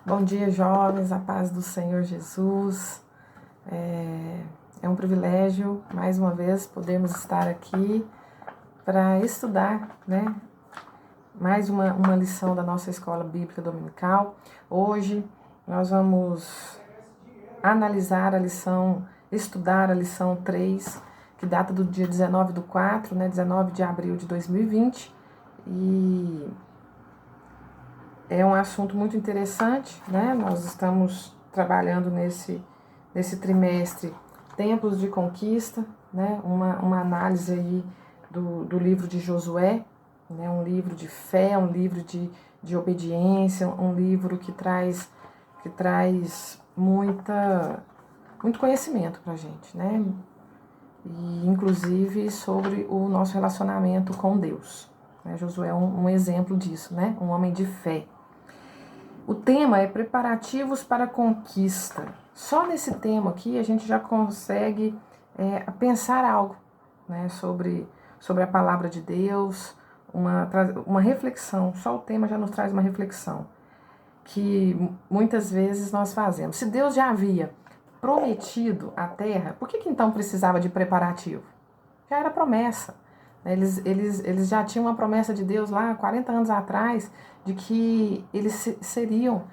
Bom dia, jovens, a paz do Senhor Jesus. É um privilégio, mais uma vez, podermos estar aqui para estudar, né? Mais uma lição da nossa Escola Bíblica Dominical. Hoje nós vamos analisar a lição, estudar a lição 3, que data do dia 19/4, né? 19 de abril de 2020. E é um assunto muito interessante, né? Nós estamos trabalhando nesse trimestre Tempos de Conquista, né? Uma análise aí do livro de Josué, né? Um livro de fé, um livro de obediência, um livro que traz muito conhecimento para a gente, né? E inclusive sobre o nosso relacionamento com Deus. Josué é um exemplo disso, né? Um homem de fé. O tema é preparativos para a conquista. Só nesse tema aqui a gente já consegue pensar algo, né, sobre a palavra de Deus, uma reflexão. Só o tema já nos traz uma reflexão que muitas vezes nós fazemos. Se Deus já havia prometido a terra, por que então precisava de preparativo? Já era promessa. Eles já tinham uma promessa de Deus lá 40 anos atrás de que eles seriam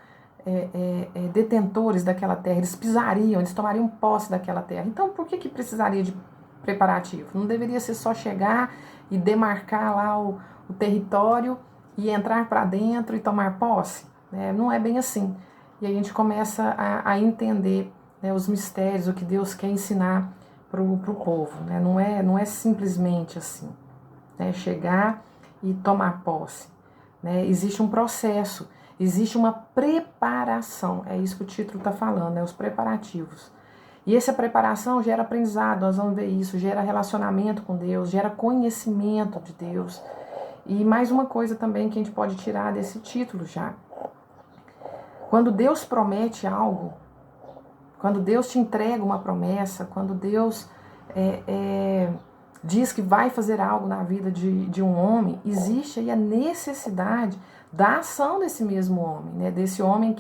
detentores daquela terra, eles pisariam, eles tomariam posse daquela terra. Então, por que precisaria de preparativo? Não deveria ser só chegar e demarcar lá o território e entrar para dentro e tomar posse? Não é bem assim. E a gente começa a entender, né, os mistérios, o que Deus quer ensinar para o povo. Né? Não é simplesmente assim, né, chegar e tomar posse. Né? Existe um processo, existe uma preparação, é isso que o título está falando, né? Os preparativos. E essa preparação gera aprendizado, nós vamos ver isso, gera relacionamento com Deus, gera conhecimento de Deus. E mais uma coisa também que a gente pode tirar desse título já. Quando Deus promete algo, quando Deus te entrega uma promessa, quando Deus diz que vai fazer algo na vida de um homem, existe aí a necessidade da ação desse mesmo homem, né? Desse homem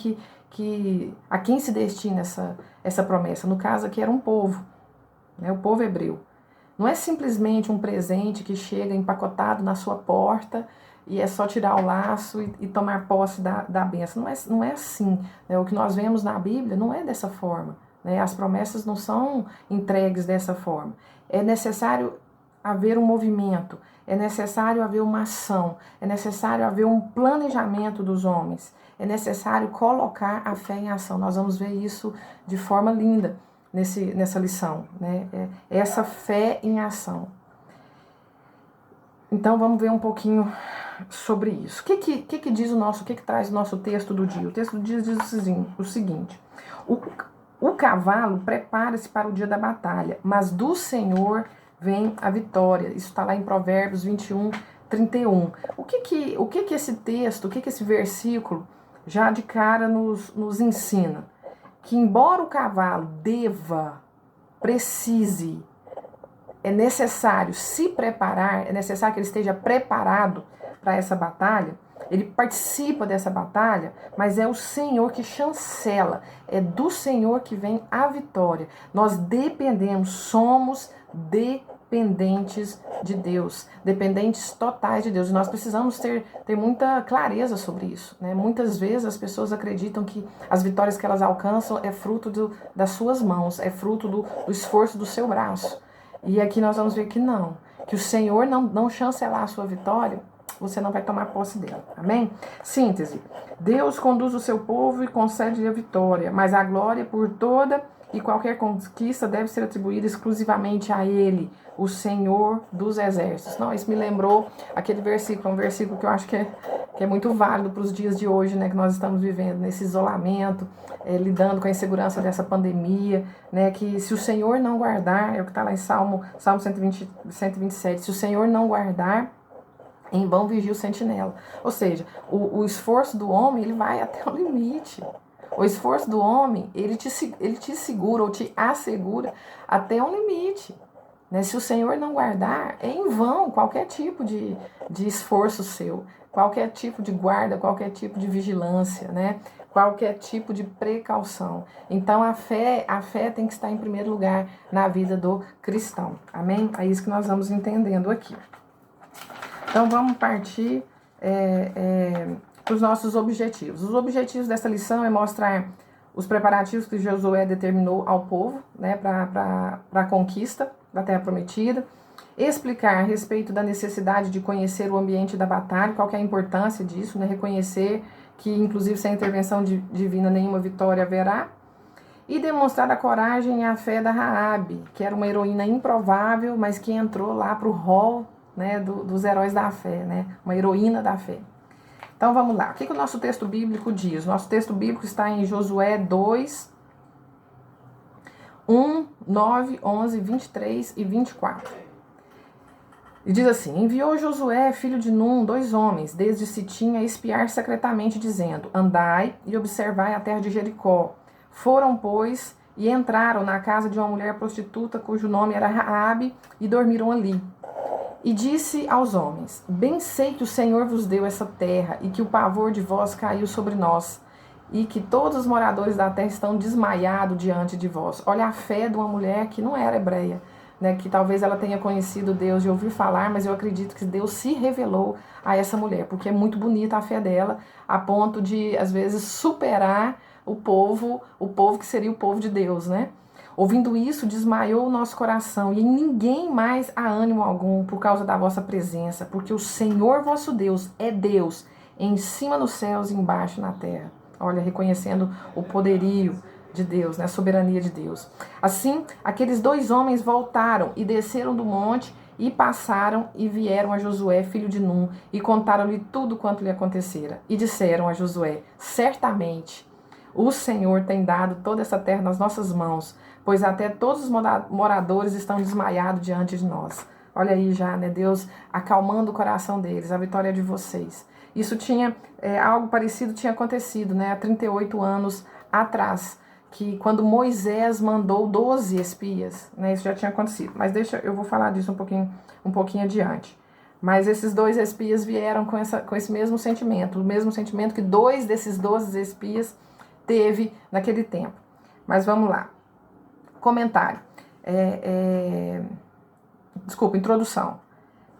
a quem se destina essa promessa. No caso aqui era um povo, né? O povo hebreu. Não é simplesmente um presente que chega empacotado na sua porta e é só tirar o laço e tomar posse da bênção. Não é assim. Né? O que nós vemos na Bíblia não é dessa forma. Né? As promessas não são entregues dessa forma. É necessário haver um movimento, é necessário haver uma ação, é necessário haver um planejamento dos homens, é necessário colocar a fé em ação. Nós vamos ver isso de forma linda nessa lição, né? Essa fé em ação. Então vamos ver um pouquinho sobre isso. O que diz o que traz o nosso texto do dia? O texto do dia diz o seguinte: o cavalo prepara-se para o dia da batalha, mas do Senhor vem a vitória. Isso está lá em Provérbios 21:31. O que esse texto, o que esse versículo já de cara nos ensina? Que embora o cavalo precise, é necessário se preparar, é necessário que ele esteja preparado para essa batalha, ele participa dessa batalha, mas é o Senhor que chancela, é do Senhor que vem a vitória. Nós somos dependentes de Deus, dependentes totais de Deus. E nós precisamos ter muita clareza sobre isso. Né? Muitas vezes as pessoas acreditam que as vitórias que elas alcançam é fruto das suas mãos, é fruto do esforço do seu braço. E aqui nós vamos ver que não, que o Senhor não chancelar a sua vitória, você não vai tomar posse dela, amém? Síntese: Deus conduz o seu povo e concede a vitória, mas a glória por toda e qualquer conquista deve ser atribuída exclusivamente a Ele, o Senhor dos Exércitos. Não, isso me lembrou aquele versículo, um versículo que eu acho que é muito válido para os dias de hoje, né, que nós estamos vivendo, nesse isolamento, lidando com a insegurança dessa pandemia, né, que se o Senhor não guardar, é o que está lá em Salmo 127, se o Senhor não guardar, em vão vigia o sentinela. Ou seja, o esforço do homem, ele vai até o limite. O esforço do homem, ele te segura ou te assegura até um limite. Né? Se o Senhor não guardar, é em vão qualquer tipo de esforço seu, qualquer tipo de guarda, qualquer tipo de vigilância, né? Qualquer tipo de precaução. Então a fé tem que estar em primeiro lugar na vida do cristão. Amém? É isso que nós vamos entendendo aqui. Então vamos partir para os nossos objetivos. Os objetivos dessa lição é mostrar os preparativos que Josué determinou ao povo, né, para a conquista da Terra Prometida, explicar a respeito da necessidade de conhecer o ambiente da batalha, qual que é a importância disso, né, reconhecer que, inclusive, sem intervenção divina, nenhuma vitória haverá, e demonstrar a coragem e a fé da Raabe, que era uma heroína improvável, mas que entrou lá para o rol, né, dos heróis da fé, né, uma heroína da fé. Então vamos lá, o que o nosso texto bíblico diz? Nosso texto bíblico está em Josué 2, 1, 9, 11, 23 e 24. E diz assim: enviou Josué, filho de Num, 2 homens, desde Sitim, a espiar secretamente, dizendo: andai e observai a terra de Jericó. Foram, pois, e entraram na casa de uma mulher prostituta, cujo nome era Raabe, e dormiram ali. E disse aos homens: bem sei que o Senhor vos deu essa terra, e que o pavor de vós caiu sobre nós, e que todos os moradores da terra estão desmaiados diante de vós. Olha a fé de uma mulher que não era hebreia, né, que talvez ela tenha conhecido Deus e ouviu falar, mas eu acredito que Deus se revelou a essa mulher, porque é muito bonita a fé dela, a ponto de, às vezes, superar o povo que seria o povo de Deus, né? Ouvindo isso, desmaiou o nosso coração, e em ninguém mais há ânimo algum por causa da vossa presença, porque o Senhor vosso Deus é Deus, em cima nos céus e embaixo na terra. Olha, reconhecendo o poderio de Deus, né, a soberania de Deus. Assim, aqueles 2 homens voltaram e desceram do monte e passaram e vieram a Josué, filho de Num, e contaram-lhe tudo quanto lhe acontecera. E disseram a Josué: certamente o Senhor tem dado toda essa terra nas nossas mãos, pois até todos os moradores estão desmaiados diante de nós. Olha aí já, né, Deus acalmando o coração deles, a vitória é de vocês. Isso algo parecido tinha acontecido, né, há 38 anos atrás, que quando Moisés mandou 12 espias, né, isso já tinha acontecido. Mas eu vou falar disso um pouquinho adiante. Mas esses 2 espias vieram com esse mesmo sentimento, o mesmo sentimento que 2 desses 12 espias teve naquele tempo. Mas vamos lá. Comentário. Introdução.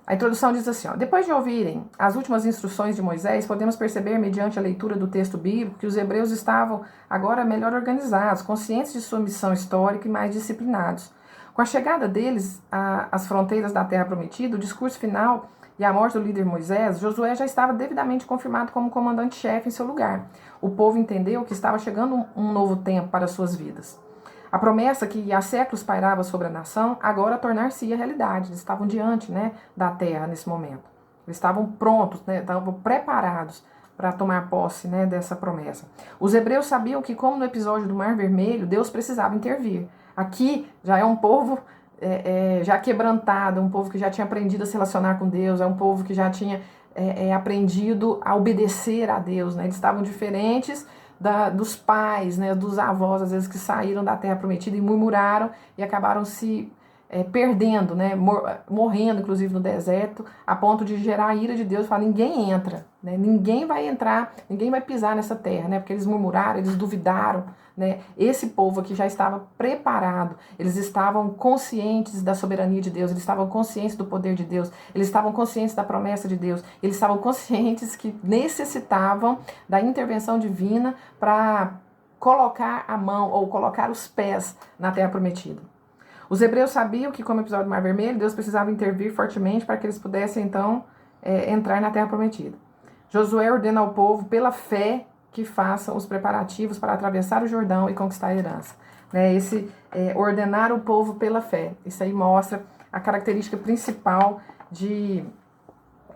A introdução diz assim, depois de ouvirem as últimas instruções de Moisés, podemos perceber, mediante a leitura do texto bíblico, que os hebreus estavam agora melhor organizados, conscientes de sua missão histórica e mais disciplinados. Com a chegada deles às fronteiras da Terra Prometida, o discurso final e a morte do líder Moisés, Josué já estava devidamente confirmado como comandante-chefe em seu lugar. O povo entendeu que estava chegando um novo tempo para suas vidas. A promessa que há séculos pairava sobre a nação, agora tornar-se-ia realidade. Eles estavam diante, né, da terra nesse momento. Eles estavam prontos, né, estavam preparados para tomar posse, né, dessa promessa. Os hebreus sabiam que, como no episódio do Mar Vermelho, Deus precisava intervir. Aqui já é um povo já quebrantado, um povo que já tinha aprendido a se relacionar com Deus, é um povo que já tinha aprendido a obedecer a Deus. Né? Eles estavam diferentes dos pais, né, dos avós, às vezes, que saíram da Terra Prometida e murmuraram e acabaram se perdendo, né, morrendo, inclusive, no deserto, a ponto de gerar a ira de Deus e falar: ninguém entra, né, ninguém vai entrar, ninguém vai pisar nessa terra, né, porque eles murmuraram, eles duvidaram. Né? Esse povo aqui já estava preparado, eles estavam conscientes da soberania de Deus, eles estavam conscientes do poder de Deus, eles estavam conscientes da promessa de Deus, eles estavam conscientes que necessitavam da intervenção divina para colocar a mão ou colocar os pés na terra prometida. Os hebreus sabiam que, como episódio do Mar Vermelho, Deus precisava intervir fortemente para que eles pudessem, então, entrar na terra prometida. Josué ordena ao povo, pela fé, que façam os preparativos para atravessar o Jordão e conquistar a herança. Né? Ordenar o povo pela fé. Isso aí mostra a característica principal de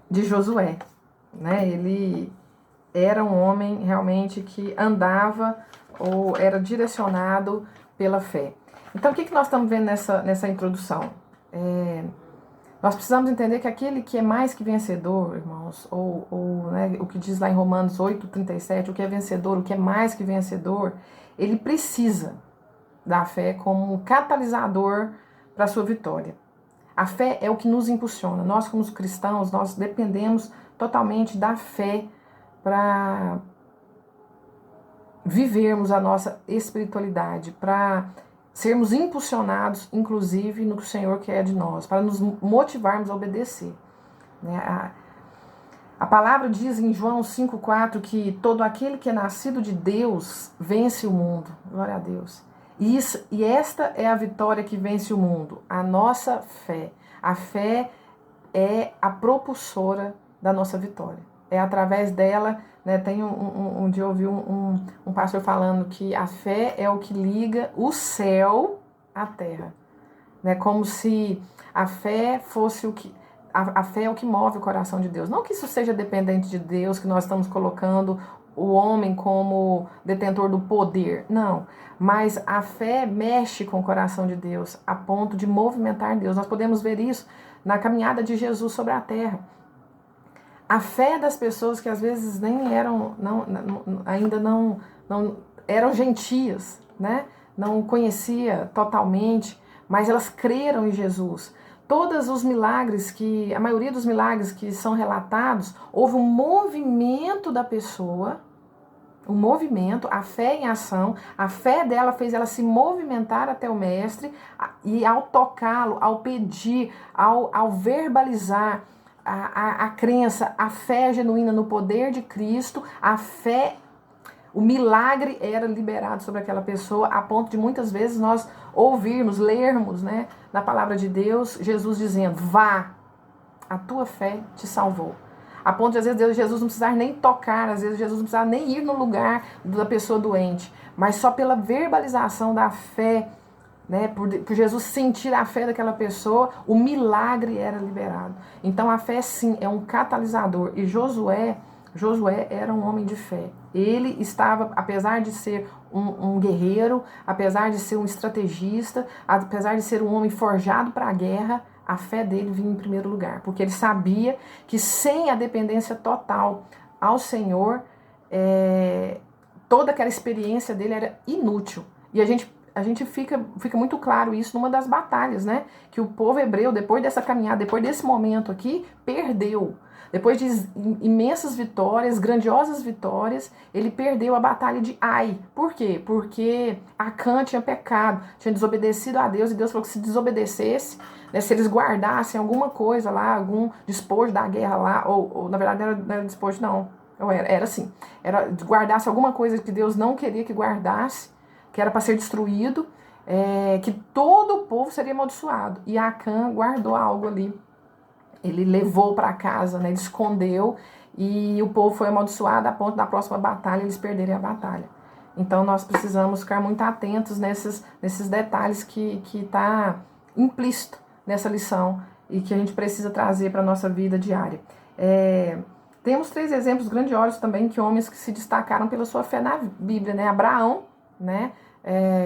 Josué. Né? Ele era um homem realmente que andava ou era direcionado pela fé. Então, o que nós estamos vendo nessa introdução? Nós precisamos entender que aquele que é mais que vencedor, irmãos, né, o que diz lá em Romanos 8:37, o que é vencedor, o que é mais que vencedor, ele precisa da fé como um catalisador para a sua vitória. A fé é o que nos impulsiona. Nós, como cristãos, nós dependemos totalmente da fé para vivermos a nossa espiritualidade, para sermos impulsionados, inclusive, no que o Senhor quer de nós, para nos motivarmos a obedecer. Né? A palavra diz em João 5,4 que todo aquele que é nascido de Deus vence o mundo. Glória a Deus. E esta é a vitória que vence o mundo, a nossa fé. A fé é a propulsora da nossa vitória. É através dela, né, tem um dia eu ouvi um pastor falando que a fé é o que liga o céu à terra. Né, como se a fé fosse o que... A fé é o que move o coração de Deus. Não que isso seja dependente de Deus, que nós estamos colocando o homem como detentor do poder. Não. Mas a fé mexe com o coração de Deus, a ponto de movimentar Deus. Nós podemos ver isso na caminhada de Jesus sobre a terra. A fé das pessoas que às vezes nem eram, ainda não eram gentias, né? Não conhecia totalmente, mas elas creram em Jesus. Todos os milagres a maioria dos milagres que são relatados, houve um movimento da pessoa, um movimento, a fé em ação, a fé dela fez ela se movimentar até o mestre, e ao tocá-lo, ao pedir, ao verbalizar a crença, a fé genuína no poder de Cristo, a fé, o milagre era liberado sobre aquela pessoa, a ponto de muitas vezes nós ouvirmos, lermos, né, na palavra de Deus, Jesus dizendo, vá, a tua fé te salvou. A ponto de, às vezes, Jesus não precisar nem tocar, às vezes Jesus não precisar nem ir no lugar da pessoa doente, mas só pela verbalização da fé, né, por Jesus sentir a fé daquela pessoa, o milagre era liberado. Então a fé sim é um catalisador. E Josué era um homem de fé. Ele estava, apesar de ser um guerreiro, apesar de ser um estrategista, apesar de ser um homem forjado para a guerra, a fé dele vinha em primeiro lugar. Porque ele sabia que sem a dependência total ao Senhor, toda aquela experiência dele era inútil. E a gente fica muito claro isso numa das batalhas, né? Que o povo hebreu, depois dessa caminhada, depois desse momento aqui, perdeu. Depois de imensas vitórias, grandiosas vitórias, ele perdeu a batalha de Ai. Por quê? Porque Acã tinha pecado, tinha desobedecido a Deus, e Deus falou que se desobedecesse, né, se eles guardassem alguma coisa lá, algum despojo da guerra lá, ou na verdade não era despojo não, era assim, guardasse alguma coisa que Deus não queria que guardasse, que era para ser destruído, que todo o povo seria amaldiçoado. E Acã guardou algo ali. Ele levou para casa, né, ele escondeu, e o povo foi amaldiçoado a ponto da próxima batalha eles perderem a batalha. Então nós precisamos ficar muito atentos nesses detalhes que está implícito nessa lição e que a gente precisa trazer para a nossa vida diária. Temos 3 exemplos grandiosos também que homens que se destacaram pela sua fé na Bíblia, né? Abraão, né,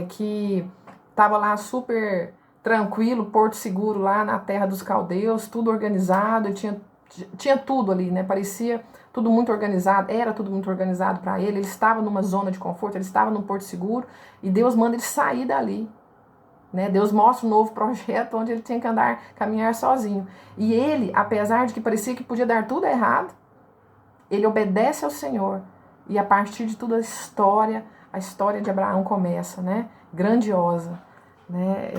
que estava lá super tranquilo, porto seguro lá na terra dos caldeus, tudo organizado, tinha tudo ali, né? Parecia tudo muito organizado, era tudo muito organizado para ele estava numa zona de conforto, ele estava num porto seguro, e Deus manda ele sair dali, né? Deus mostra um novo projeto onde ele tinha que caminhar sozinho. E ele, apesar de que parecia que podia dar tudo errado, ele obedece ao Senhor, e a partir de tudo a história de Abraão começa, né? Grandiosa. Né?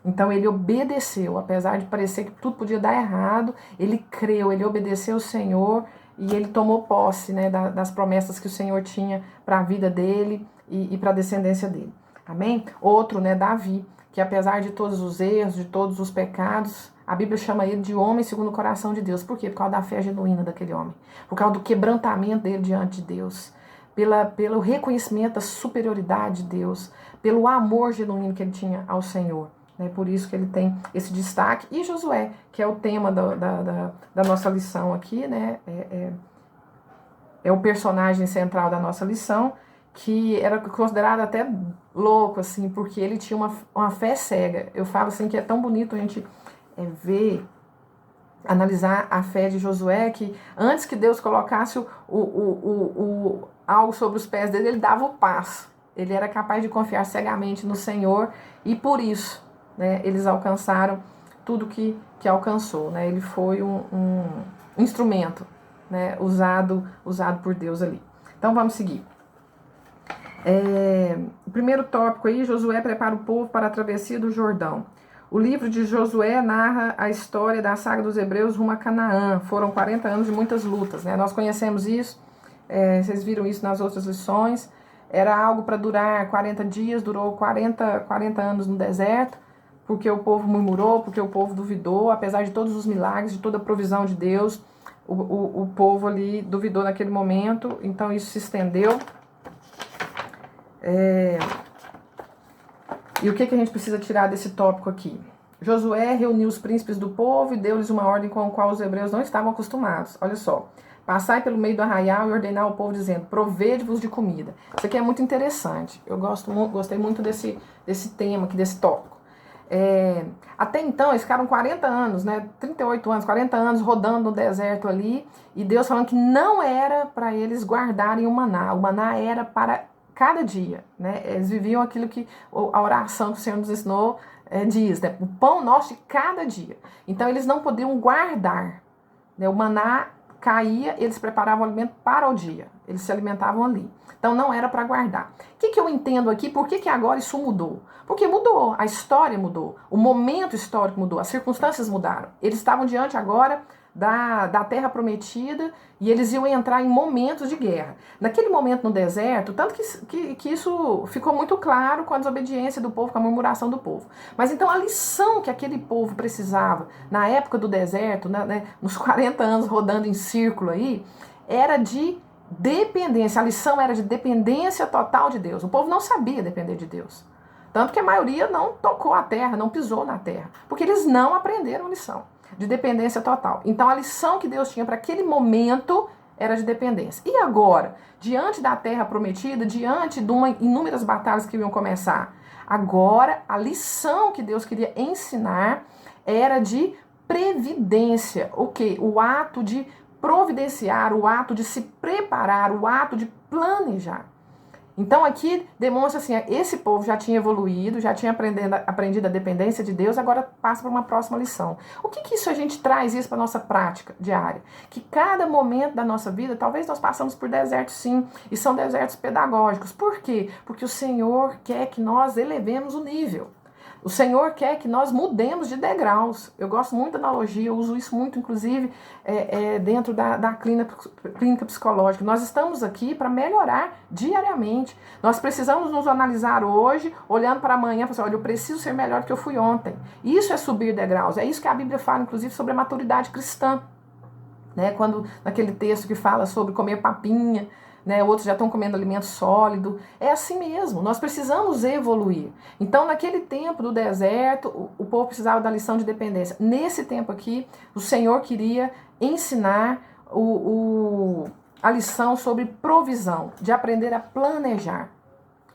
Então ele obedeceu, apesar de parecer que tudo podia dar errado, ele creu, ele obedeceu ao Senhor e ele tomou posse, né, das promessas que o Senhor tinha para a vida dele e para a descendência dele. Amém? Outro, né, Davi, que apesar de todos os erros, de todos os pecados, a Bíblia chama ele de homem segundo o coração de Deus. Por quê? Por causa da fé genuína daquele homem, por causa do quebrantamento dele diante de Deus, pelo reconhecimento da superioridade de Deus, pelo amor genuíno que ele tinha ao Senhor. Né? Por isso que ele tem esse destaque. E Josué, que é o tema da nossa lição aqui, né? É o personagem central da nossa lição, que era considerado até louco, assim, porque ele tinha uma fé cega. Eu falo assim que é tão bonito a gente ver, analisar a fé de Josué, que antes que Deus colocasse algo sobre os pés dele, ele dava o passo. Ele era capaz de confiar cegamente no Senhor, e por isso, né, eles alcançaram tudo que alcançou, né? Ele foi um instrumento, né? usado por Deus ali. Então vamos seguir. O primeiro tópico aí, Josué prepara o povo para a travessia do Jordão. O livro de Josué narra a história da saga dos hebreus rumo a Canaã. Foram 40 anos de muitas lutas, né? Nós conhecemos isso, vocês viram isso nas outras lições. Era algo para durar 40 dias, durou 40 anos no deserto, porque o povo murmurou, porque o povo duvidou, apesar de todos os milagres, de toda a provisão de Deus, o povo ali duvidou naquele momento, então isso se estendeu. E o que a gente precisa tirar desse tópico aqui? Josué reuniu os príncipes do povo e deu-lhes uma ordem com a qual os hebreus não estavam acostumados. Olha só. Passai pelo meio do arraial e ordenar ao povo dizendo, provede-vos de comida. Isso aqui é muito interessante. Eu gostei muito desse tema aqui, desse tópico. Até então, eles ficaram 40 anos, né? 38 anos, 40 anos rodando no deserto ali. E Deus falando que não era para eles guardarem o maná. O maná era para cada dia, né? Eles viviam aquilo que a oração que o Senhor nos ensinou diz, né? O pão nosso de cada dia. Então, eles não podiam guardar, né? O maná caía, eles preparavam o alimento para o dia. Eles se alimentavam ali. Então, não era para guardar. O que eu entendo aqui? Por que agora isso mudou? Porque mudou, a história mudou, o momento histórico mudou, as circunstâncias mudaram. Eles estavam diante agora da terra prometida e eles iam entrar em momentos de guerra. Naquele momento no deserto, tanto que isso ficou muito claro com a desobediência do povo, com a murmuração do povo. Mas então a lição que aquele povo precisava na época do deserto, né, nos 40 anos rodando em círculo aí, era de dependência. A lição era de dependência total de Deus. O povo não sabia depender de Deus. Tanto que a maioria não tocou a terra, não pisou na terra, porque eles não aprenderam a lição de dependência total. Então a lição que Deus tinha para aquele momento era de dependência. E agora, diante da terra prometida, diante de inúmeras batalhas que iam começar, agora a lição que Deus queria ensinar era de previdência. O quê? O ato de providenciar, o ato de se preparar, o ato de planejar. Então aqui demonstra assim, esse povo já tinha evoluído, já tinha aprendido a dependência de Deus, agora passa para uma próxima lição. O que isso a gente traz isso para a nossa prática diária? Que cada momento da nossa vida, talvez nós passamos por desertos sim, e são desertos pedagógicos. Por quê? Porque o Senhor quer que nós elevemos o nível. O Senhor quer que nós mudemos de degraus. Eu gosto muito da analogia, eu uso isso muito, inclusive, dentro da clínica psicológica. Nós estamos aqui para melhorar diariamente. Nós precisamos nos analisar hoje, olhando para amanhã, e falar assim, olha, eu preciso ser melhor do que eu fui ontem. Isso é subir degraus. É isso que a Bíblia fala, inclusive, sobre a maturidade cristã. Né? Quando, naquele texto que fala sobre comer papinha, né, outros já estão comendo alimento sólido. É assim mesmo, nós precisamos evoluir. Então, naquele tempo do deserto, o povo precisava da lição de dependência. Nesse tempo aqui, o Senhor queria ensinar a lição sobre provisão, de aprender a planejar.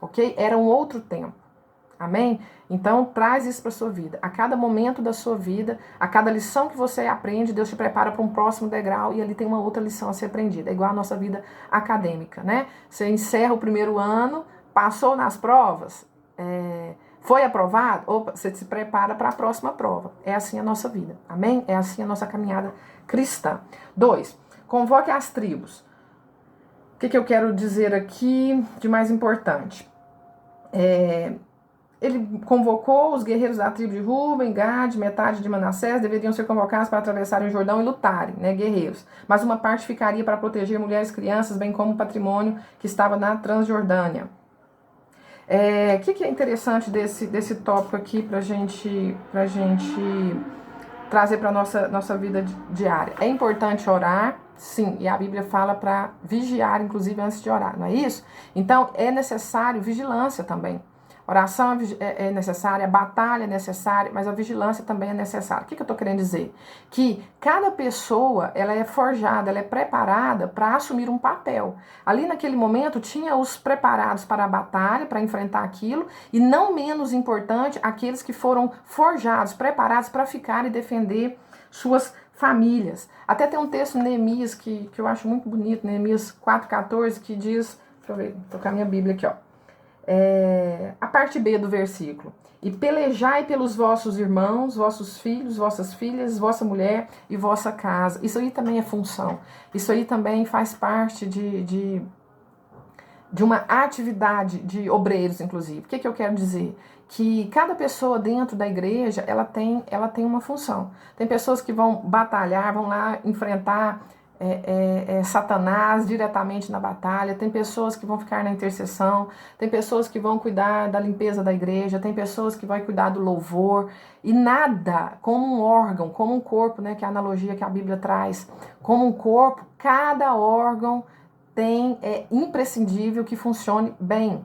Ok? Era um outro tempo. Amém? Então, traz isso para a sua vida. A cada momento da sua vida, a cada lição que você aprende, Deus te prepara para um próximo degrau e ali tem uma outra lição a ser aprendida. É igual a nossa vida acadêmica, né? Você encerra o primeiro ano, passou nas provas, foi aprovado, você se prepara para a próxima prova. É assim a nossa vida. Amém? É assim a nossa caminhada cristã. 2. Convoque as tribos. O que eu quero dizer aqui de mais importante? Ele convocou os guerreiros da tribo de Ruben, Gad, metade de Manassés, deveriam ser convocados para atravessarem o Jordão e lutarem, né, guerreiros. Mas uma parte ficaria para proteger mulheres e crianças, bem como o patrimônio que estava na Transjordânia. O que é interessante desse tópico aqui para gente trazer para a nossa vida diária? É importante orar, sim, e a Bíblia fala para vigiar, inclusive, antes de orar, não é isso? Então, é necessário vigilância também. Oração é necessária, a batalha é necessária, mas a vigilância também é necessária. O que eu estou querendo dizer? Que cada pessoa, ela é forjada, ela é preparada para assumir um papel. Ali naquele momento tinha os preparados para a batalha, para enfrentar aquilo, e não menos importante, aqueles que foram forjados, preparados para ficar e defender suas famílias. Até tem um texto em Neemias que eu acho muito bonito, Neemias 4,14, que diz, deixa eu ver, estou com a minha Bíblia aqui, ó. A parte B do versículo. E pelejai pelos vossos irmãos, vossos filhos, vossas filhas, vossa mulher e vossa casa. Isso aí também é função. Isso aí também faz parte de uma atividade de obreiros, inclusive. O que eu quero dizer? Que cada pessoa dentro da igreja, ela tem uma função. Tem pessoas que vão batalhar, vão lá enfrentar Satanás diretamente na batalha, tem pessoas que vão ficar na intercessão, tem pessoas que vão cuidar da limpeza da igreja, tem pessoas que vão cuidar do louvor, e nada como um órgão, como um corpo, né, que é a analogia que a Bíblia traz, como um corpo, cada órgão é imprescindível que funcione bem.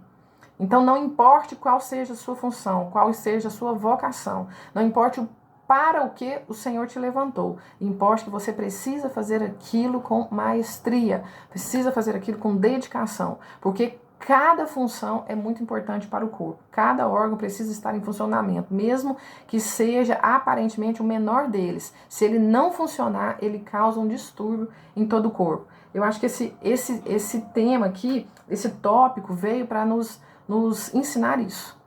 Então não importe qual seja a sua função, qual seja a sua vocação, não importe para o que o Senhor te levantou. Importa que você precisa fazer aquilo com maestria, precisa fazer aquilo com dedicação, porque cada função é muito importante para o corpo. Cada órgão precisa estar em funcionamento, mesmo que seja aparentemente o menor deles. Se ele não funcionar, ele causa um distúrbio em todo o corpo. Eu acho que esse tema aqui, esse tópico, veio para nos ensinar isso.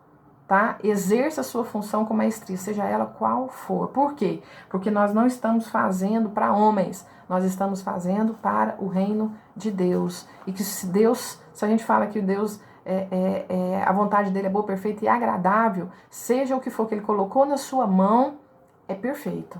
Tá? Exerça a sua função com maestria, seja ela qual for. Por quê? Porque nós não estamos fazendo para homens, nós estamos fazendo para o reino de Deus. E que se a gente fala que Deus a vontade dele é boa, perfeita e agradável, seja o que for que ele colocou na sua mão, é perfeito.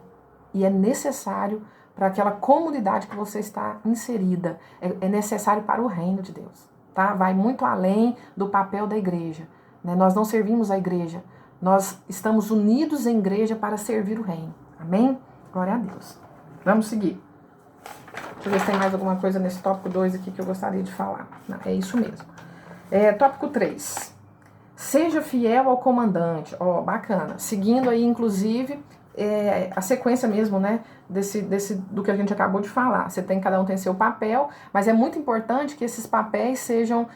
E é necessário para aquela comunidade que você está inserida. É necessário para o reino de Deus. Tá? Vai muito além do papel da igreja. Nós não servimos a igreja, nós estamos unidos em igreja para servir o reino. Amém? Glória a Deus. Vamos seguir. Deixa eu ver se tem mais alguma coisa nesse tópico 2 aqui que eu gostaria de falar. Não, é isso mesmo. Tópico 3. Seja fiel ao comandante. Ó, bacana. Seguindo aí, inclusive, a sequência mesmo, né? Do que a gente acabou de falar. Cada um tem seu papel, mas é muito importante que esses papéis sejam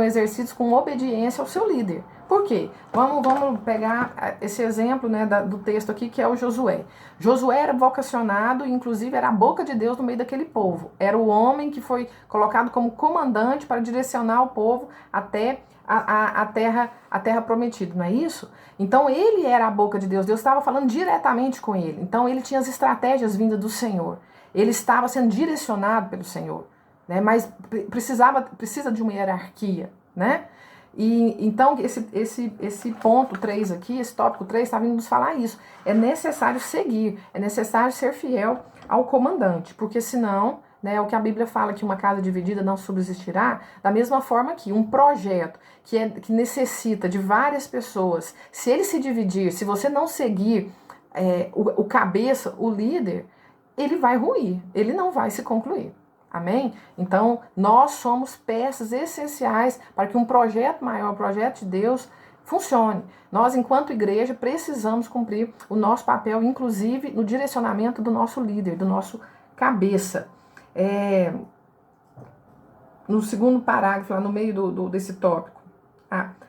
exercidos com obediência ao seu líder. Por quê? Vamos pegar esse exemplo, né, do texto aqui, que é o Josué. Josué era vocacionado, inclusive era a boca de Deus no meio daquele povo. Era o homem que foi colocado como comandante para direcionar o povo até a terra prometida, não é isso? Então ele era a boca de Deus, Deus estava falando diretamente com ele. Então ele tinha as estratégias vindas do Senhor. Ele estava sendo direcionado pelo Senhor, né? Mas precisa de uma hierarquia, né? E então esse ponto 3 aqui, esse tópico 3 está vindo nos falar isso. É necessário seguir, é necessário ser fiel ao comandante, porque senão, né, o que a Bíblia fala que uma casa dividida não subsistirá, da mesma forma que um projeto que necessita de várias pessoas, se ele se dividir, se você não seguir o cabeça, o líder, ele vai ruir, ele não vai se concluir. Amém? Então, nós somos peças essenciais para que um projeto maior, um projeto de Deus, funcione. Nós, enquanto igreja, precisamos cumprir o nosso papel, inclusive no direcionamento do nosso líder, do nosso cabeça. No segundo parágrafo, lá no meio desse tópico.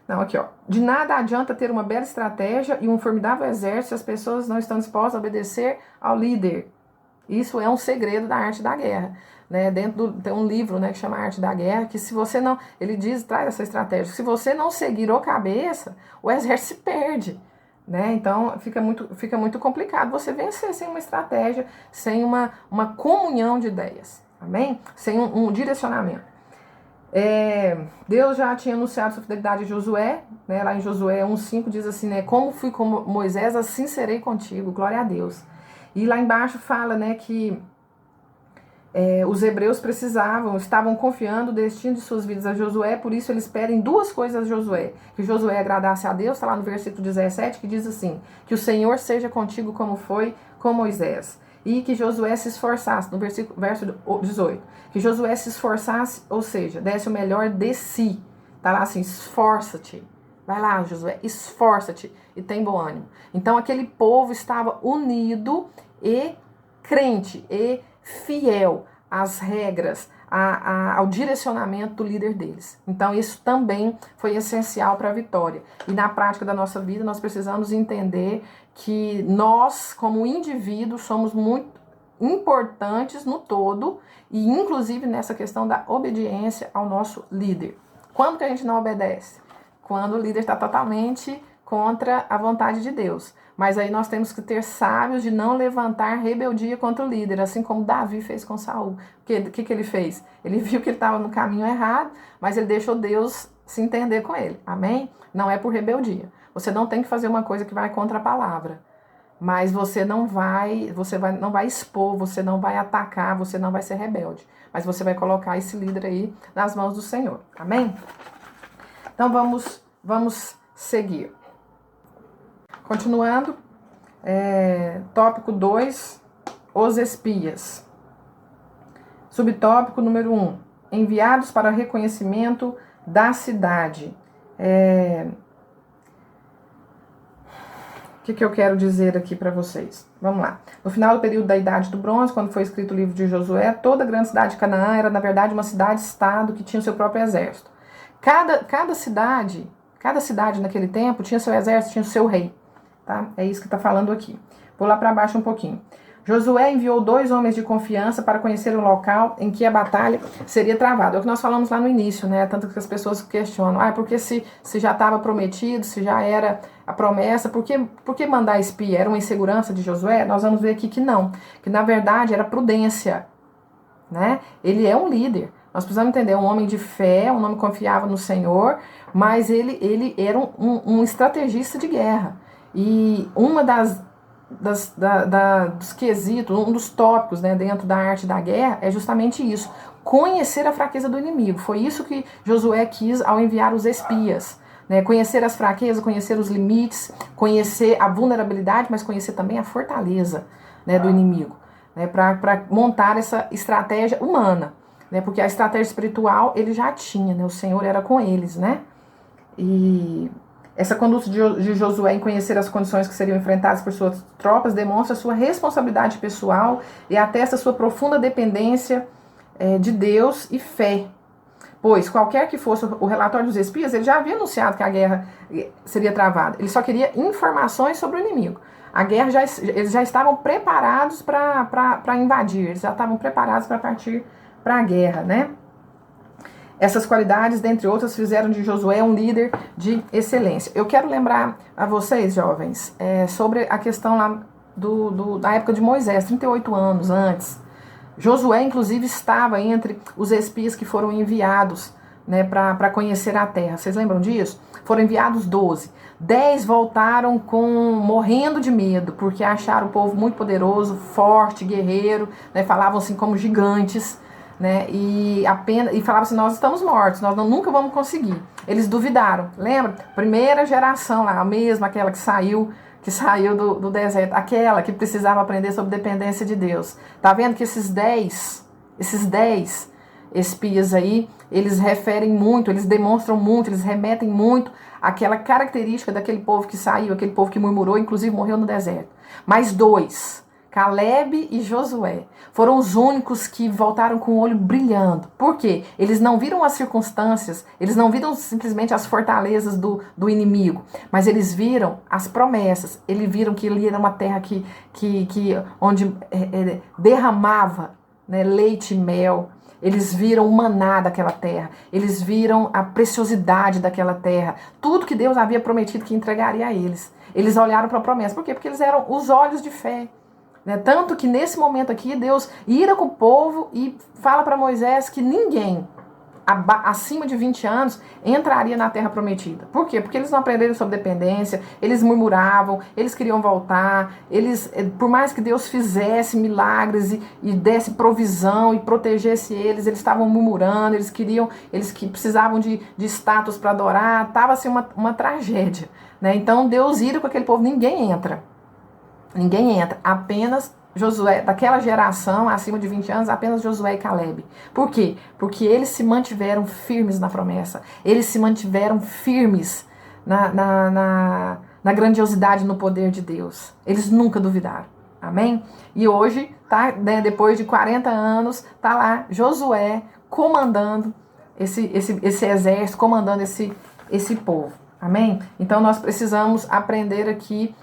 Aqui, ó. De nada adianta ter uma bela estratégia e um formidável exército se as pessoas não estão dispostas a obedecer ao líder. Isso é um segredo da arte da guerra. Né? Tem um livro, né, que chama Arte da Guerra, que se você não... Ele traz essa estratégia. Se você não seguir o cabeça, o exército se perde. Né? Então fica muito complicado você vencer sem uma estratégia, sem uma comunhão de ideias. Amém? Sem um direcionamento. Deus já tinha anunciado sua fidelidade a Josué, né? Lá em Josué 1,5 diz assim, né? Como fui com Moisés, assim serei contigo. Glória a Deus. E lá embaixo fala, né, que os hebreus estavam confiando o destino de suas vidas a Josué, por isso eles pedem duas coisas a Josué. Que Josué agradasse a Deus, está lá no versículo 17, que diz assim, que o Senhor seja contigo como foi com Moisés. E que Josué se esforçasse, no verso 18, que Josué se esforçasse, ou seja, desse o melhor de si. Está lá assim, esforça-te. Vai lá, Josué, esforça-te e tem bom ânimo. Então aquele povo estava unido e crente e fiel às regras, ao direcionamento do líder deles. Então isso também foi essencial para a vitória. E na prática da nossa vida nós precisamos entender que nós, como indivíduos, somos muito importantes no todo e inclusive nessa questão da obediência ao nosso líder. Quando que a gente não obedece? quando o líder está totalmente contra a vontade de Deus. Mas aí nós temos que ter sábios de não levantar rebeldia contra o líder, assim como Davi fez com Saul. O que ele fez? Ele viu que ele estava no caminho errado, mas ele deixou Deus se entender com ele. Amém? Não é por rebeldia. Você não tem que fazer uma coisa que vai contra a palavra. Mas você não vai expor, você não vai atacar, você não vai ser rebelde. Mas você vai colocar esse líder aí nas mãos do Senhor. Amém? Então vamos seguir. Continuando, tópico 2, os espias. Subtópico número 1, enviados para reconhecimento da cidade. O que eu quero dizer aqui para vocês? Vamos lá. No final do período da Idade do Bronze, quando foi escrito o livro de Josué, toda a grande cidade de Canaã era, na verdade, uma cidade-estado que tinha o seu próprio exército. Cada cidade naquele tempo tinha seu exército, tinha o seu rei. Tá? É isso que está falando aqui. Vou lá para baixo um pouquinho. Josué enviou 2 homens de confiança para conhecer o local em que a batalha seria travada. É o que nós falamos lá no início, né? Tanto que as pessoas questionam, porque se já estava prometido, se já era a promessa, por que mandar espia? Era uma insegurança de Josué? Nós vamos ver aqui que não, que na verdade era prudência, né? Ele é um líder. Nós precisamos entender, um homem de fé, um homem que confiava no Senhor, mas ele era um estrategista de guerra. E uma dos quesitos, um dos tópicos, né, dentro da arte da guerra é justamente isso, conhecer a fraqueza do inimigo. Foi isso que Josué quis ao enviar os espias, né, conhecer as fraquezas, conhecer os limites, conhecer a vulnerabilidade, mas conhecer também a fortaleza, né, do inimigo, né, para montar essa estratégia humana, né, porque a estratégia espiritual ele já tinha, né, o Senhor era com eles, né, e essa conduta de Josué em conhecer as condições que seriam enfrentadas por suas tropas demonstra sua responsabilidade pessoal e atesta sua profunda dependência de Deus e fé. Pois, qualquer que fosse o relatório dos espias, ele já havia anunciado que a guerra seria travada. Ele só queria informações sobre o inimigo. A guerra, eles já estavam preparados para invadir, eles já estavam preparados para partir para a guerra, né? Essas qualidades, dentre outras, fizeram de Josué um líder de excelência. Eu quero lembrar a vocês, jovens, sobre a questão lá da época de Moisés, 38 anos antes. Josué, inclusive, estava entre os espias que foram enviados, né, para conhecer a terra. Vocês lembram disso? Foram enviados 12. 10 voltaram morrendo de medo, porque acharam o povo muito poderoso, forte, guerreiro, né, falavam assim como gigantes, né, e falava assim, nós estamos mortos, nós nunca vamos conseguir. Eles duvidaram, lembra? Primeira geração lá, aquela que saiu do deserto, aquela que precisava aprender sobre dependência de Deus. Tá vendo que esses 10 espias aí, eles referem muito, eles demonstram muito, eles remetem muito àquela característica daquele povo que saiu, aquele povo que murmurou, inclusive morreu no deserto. Mais 2, Caleb e Josué, foram os únicos que voltaram com o olho brilhando. Por quê? Eles não viram as circunstâncias, eles não viram simplesmente as fortalezas do inimigo, mas eles viram as promessas, eles viram que ele era uma terra onde derramava, né, leite e mel. Eles viram o maná daquela terra, eles viram a preciosidade daquela terra, tudo que Deus havia prometido que entregaria a eles. Eles olharam para a promessa. Por quê? Porque eles eram os olhos de fé. Tanto que nesse momento aqui, Deus ira com o povo e fala para Moisés que ninguém acima de 20 anos entraria na terra prometida. Por quê? Porque eles não aprenderam sobre dependência, eles murmuravam, eles queriam voltar, por mais que Deus fizesse milagres e desse provisão e protegesse eles estavam murmurando, eles que precisavam de status para adorar, estava assim uma tragédia, né? Então Deus ira com aquele povo, ninguém entra, apenas Josué, daquela geração, acima de 20 anos, apenas Josué e Caleb. Por quê? Porque eles se mantiveram firmes na promessa. Eles se mantiveram firmes na grandiosidade, no poder de Deus. Eles nunca duvidaram. Amém? E hoje, depois de 40 anos, está lá Josué comandando esse exército, comandando esse povo. Amém? Então nós precisamos aprender aqui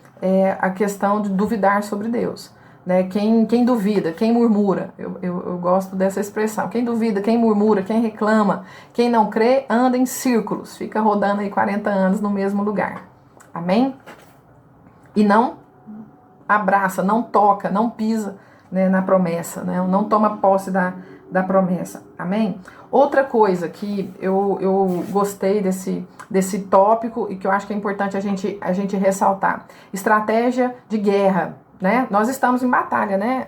a questão de duvidar sobre Deus. né? Quem duvida, quem murmura, eu gosto dessa expressão. Quem duvida, quem murmura, quem reclama, quem não crê, anda em círculos, fica rodando aí 40 anos no mesmo lugar. Amém? E não abraça, não toca, não pisa, né, na promessa, né? Não toma posse da promessa. Amém? Outra coisa que eu gostei desse tópico e que eu acho que é importante a gente ressaltar: estratégia de guerra. Né? Nós estamos em batalha, né?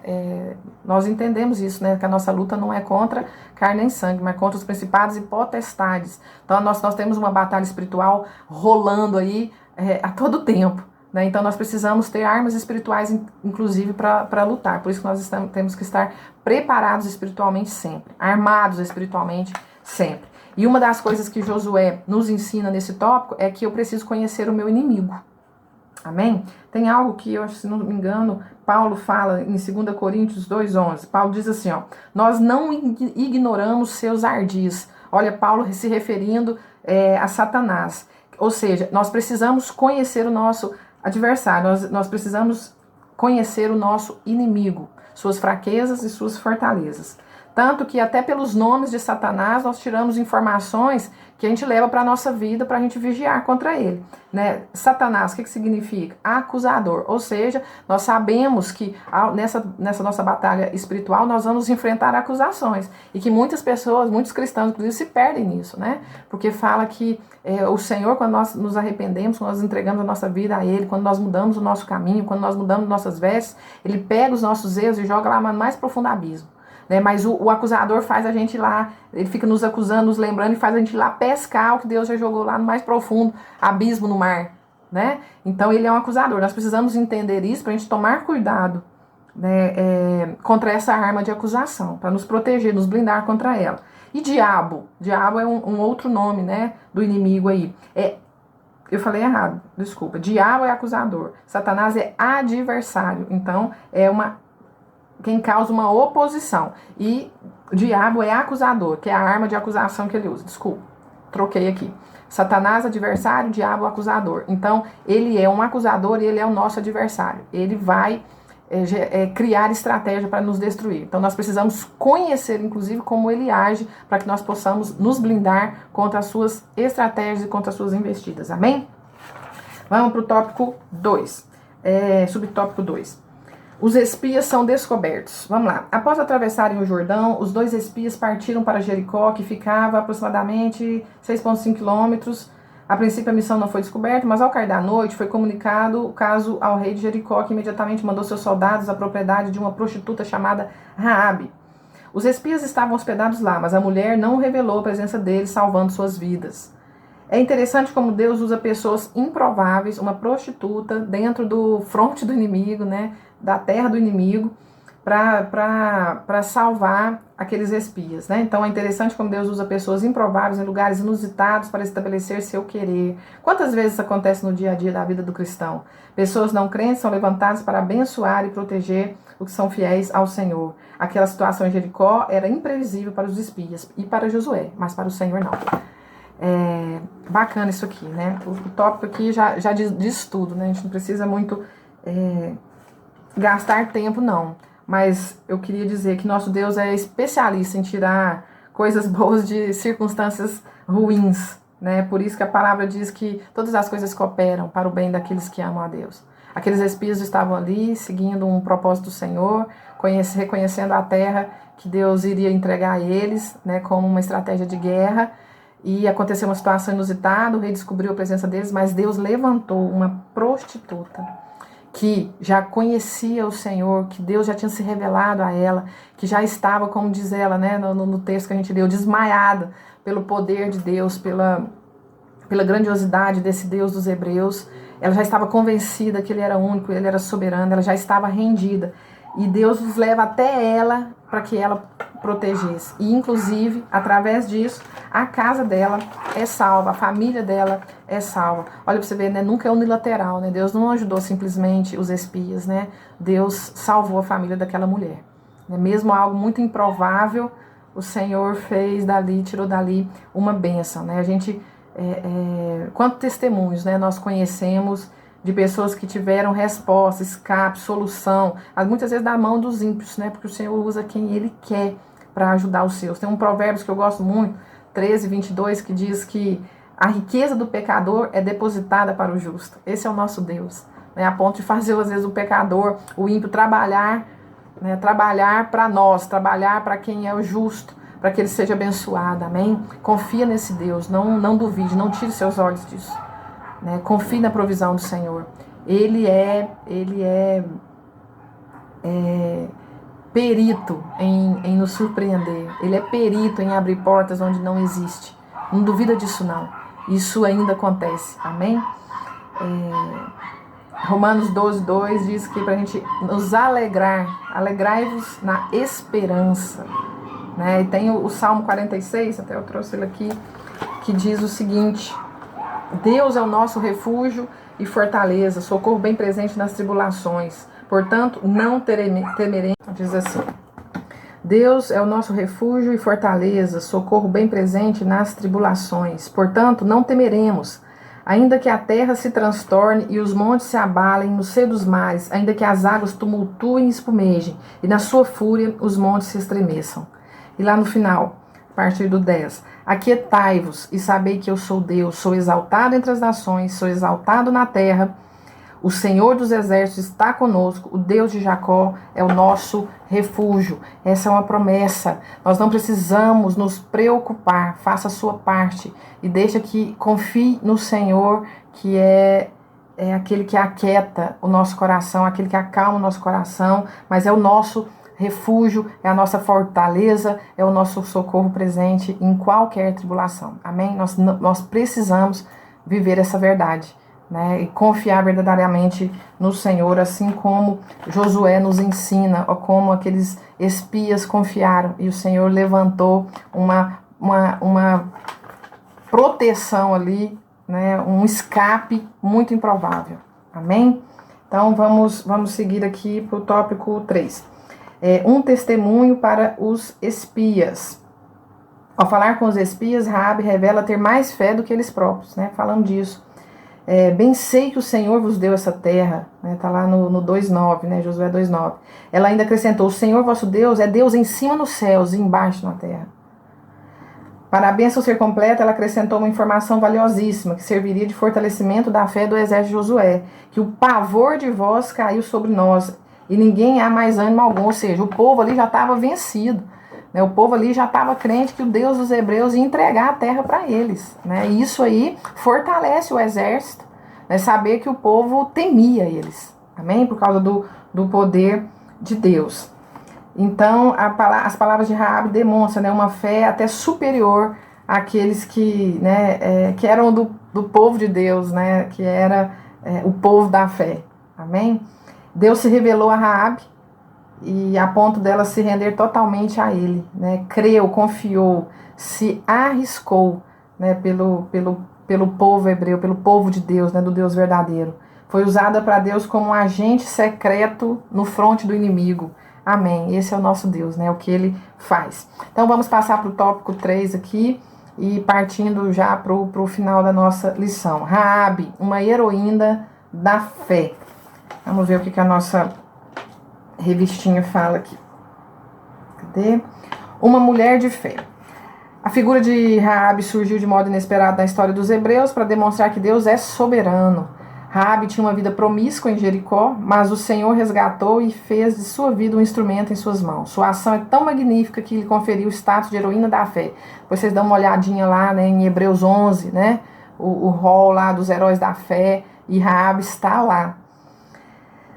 Nós entendemos isso, né? Que a nossa luta não é contra carne nem sangue, mas contra os principados e potestades. Então nós temos uma batalha espiritual rolando aí a todo tempo. Né? Então nós precisamos ter armas espirituais, inclusive, para lutar. Por isso que nós temos que estar preparados espiritualmente sempre, armados espiritualmente sempre. E uma das coisas que Josué nos ensina nesse tópico é que eu preciso conhecer o meu inimigo. Amém? Tem algo que, eu acho, se não me engano, Paulo fala em 2 Coríntios 2,11. Paulo diz assim, ó: nós não ignoramos seus ardis. Olha, Paulo se referindo a Satanás. Ou seja, nós precisamos conhecer o nosso adversário, nós precisamos conhecer o nosso inimigo, suas fraquezas e suas fortalezas. Tanto que até pelos nomes de Satanás nós tiramos informações que a gente leva para a nossa vida para a gente vigiar contra ele. Né? Satanás, o que significa? Acusador. Ou seja, nós sabemos que nessa nossa batalha espiritual nós vamos enfrentar acusações. E que muitas pessoas, muitos cristãos, inclusive, se perdem nisso. Né? Porque fala que o Senhor, quando nós nos arrependemos, quando nós entregamos a nossa vida a Ele, quando nós mudamos o nosso caminho, quando nós mudamos nossas vestes, Ele pega os nossos erros e joga lá no mais profundo abismo. Né? Mas o acusador faz a gente ir lá, ele fica nos acusando, nos lembrando e faz a gente ir lá pescar o que Deus já jogou lá no mais profundo abismo no mar. Né? Então ele é um acusador. Nós precisamos entender isso para a gente tomar cuidado, né, contra essa arma de acusação, para nos proteger, nos blindar contra ela. E diabo é um outro nome, né, do inimigo aí. Eu falei errado, desculpa. Diabo é acusador, Satanás é adversário. Então quem causa uma oposição. E o diabo é acusador, que é a arma de acusação que ele usa. Desculpa, troquei aqui. Satanás, adversário, diabo, acusador. Então, ele é um acusador e ele é o nosso adversário. Ele vai criar estratégia para nos destruir. Então, nós precisamos conhecer, inclusive, como ele age, para que nós possamos nos blindar contra as suas estratégias e contra as suas investidas. Amém? Vamos para o tópico 2. Subtópico 2. Os espias são descobertos. Vamos lá. Após atravessarem o Jordão, os 2 espias partiram para Jericó, que ficava aproximadamente 6,5 quilômetros. A princípio a missão não foi descoberta, mas ao cair da noite foi comunicado o caso ao rei de Jericó, que imediatamente mandou seus soldados à propriedade de uma prostituta chamada Raabe. Os espias estavam hospedados lá, mas a mulher não revelou a presença deles, salvando suas vidas. É interessante como Deus usa pessoas improváveis, uma prostituta, dentro do fronte do inimigo, né, da terra do inimigo, para salvar aqueles espias. Né? Então é interessante como Deus usa pessoas improváveis em lugares inusitados para estabelecer seu querer. Quantas vezes isso acontece no dia a dia da vida do cristão? Pessoas não crentes são levantadas para abençoar e proteger os que são fiéis ao Senhor. Aquela situação em Jericó era imprevisível para os espias e para Josué, mas para o Senhor não. Bacana isso aqui, né? O tópico aqui já diz tudo, né? A gente não precisa muito gastar tempo, não. Mas eu queria dizer que nosso Deus é especialista em tirar coisas boas de circunstâncias ruins, né? Por isso que a palavra diz que todas as coisas cooperam para o bem daqueles que amam a Deus. Aqueles espias estavam ali, seguindo um propósito do Senhor, reconhecendo a terra que Deus iria entregar a eles, né? Como uma estratégia de guerra. E aconteceu uma situação inusitada, o rei descobriu a presença deles, mas Deus levantou uma prostituta que já conhecia o Senhor, que Deus já tinha se revelado a ela, que já estava, como diz ela, né, no texto que a gente leu, desmaiada pelo poder de Deus, pela grandiosidade desse Deus dos hebreus. Ela já estava convencida que ele era único, ele era soberano, ela já estava rendida. E Deus nos leva até ela para que ela protegesse. E, inclusive, através disso, a casa dela é salva, a família dela é salva. Olha para você ver, né? Nunca é unilateral, né? Deus não ajudou simplesmente os espias, né? Deus salvou a família daquela mulher. Mesmo algo muito improvável, o Senhor fez dali, tirou dali uma bênção, né? A gente, quantos testemunhos, né? Nós conhecemos de pessoas que tiveram resposta, escape, solução, muitas vezes da mão dos ímpios, né? Porque o Senhor usa quem Ele quer para ajudar os seus. Tem um provérbio que eu gosto muito, 13:22, que diz que a riqueza do pecador é depositada para o justo. Esse é o nosso Deus, né? A ponto de fazer, às vezes, o pecador, o ímpio, trabalhar, né? Trabalhar para nós, trabalhar para quem é o justo, para que ele seja abençoado, amém? Confia nesse Deus, não duvide, não tire seus olhos disso, né? Confie na provisão do Senhor. Ele é perito em nos surpreender. Ele é perito em abrir portas onde não existe. Não duvida disso, não. Isso ainda acontece, amém? Romanos 12:2 diz que para a gente nos alegrar, alegrai-vos na esperança, né? E tem o Salmo 46, até eu trouxe ele aqui, que diz o seguinte: Deus é o nosso refúgio e fortaleza, socorro bem presente nas tribulações. Portanto, não temeremos. Diz assim: Deus é o nosso refúgio e fortaleza, socorro bem presente nas tribulações. Portanto, não temeremos. Ainda que a terra se transtorne e os montes se abalem no seio dos mares, ainda que as águas tumultuem e espumejem, e na sua fúria os montes se estremeçam. E lá no final, a partir do 10: Aquietai-vos e sabei que eu sou Deus, sou exaltado entre as nações, sou exaltado na terra. O Senhor dos exércitos está conosco, o Deus de Jacó é o nosso refúgio. Essa é uma promessa. Nós não precisamos nos preocupar, faça a sua parte e deixa que confie no Senhor, que é aquele que aquieta o nosso coração, aquele que acalma o nosso coração, mas é o nosso refúgio, é a nossa fortaleza, é o nosso socorro presente em qualquer tribulação. Amém? Nós precisamos viver essa verdade, né, e confiar verdadeiramente no Senhor, assim como Josué nos ensina, ou como aqueles espias confiaram, e o Senhor levantou uma proteção ali, né, um escape muito improvável. Amém? Então vamos seguir aqui para o tópico 3. Um testemunho para os espias. Ao falar com os espias, Raabe revela ter mais fé do que eles próprios, né, falando disso. Bem sei que o Senhor vos deu essa terra, né? Tá lá no 2:9, né? Josué 2:9. Ela ainda acrescentou: o Senhor vosso Deus é Deus em cima nos céus e embaixo na terra. Para a bênção ser completa, ela acrescentou uma informação valiosíssima, que serviria de fortalecimento da fé do exército de Josué, que o pavor de vós caiu sobre nós, e ninguém há mais ânimo algum. Ou seja, o povo ali já estava vencido, né? O povo ali já estava crente que o Deus dos hebreus ia entregar a terra para eles, né? E isso aí fortalece o exército, né? Saber que o povo temia eles, amém? Por causa do poder de Deus. Então, as palavras de Raabe demonstram, né, uma fé até superior àqueles que, né, que eram do povo de Deus, né, que era o povo da fé, amém? Deus se revelou a Raabe, e a ponto dela se render totalmente a ele, né? Creu, confiou, se arriscou, né, pelo povo hebreu, pelo povo de Deus, né, do Deus verdadeiro. Foi usada para Deus como um agente secreto no fronte do inimigo. Amém. Esse é o nosso Deus, né? O que ele faz. Então vamos passar para o tópico 3 aqui e partindo já para o final da nossa lição. Raabe, uma heroína da fé. Vamos ver o que a nossa revistinha fala aqui. Cadê? Uma mulher de fé. A figura de Raabe surgiu de modo inesperado na história dos hebreus para demonstrar que Deus é soberano. Raabe tinha uma vida promíscua em Jericó, mas o Senhor resgatou e fez de sua vida um instrumento em suas mãos. Sua ação é tão magnífica que lhe conferiu o status de heroína da fé. Vocês dão uma olhadinha lá, né, em Hebreus 11, né, o rol lá dos heróis da fé, e Raabe está lá.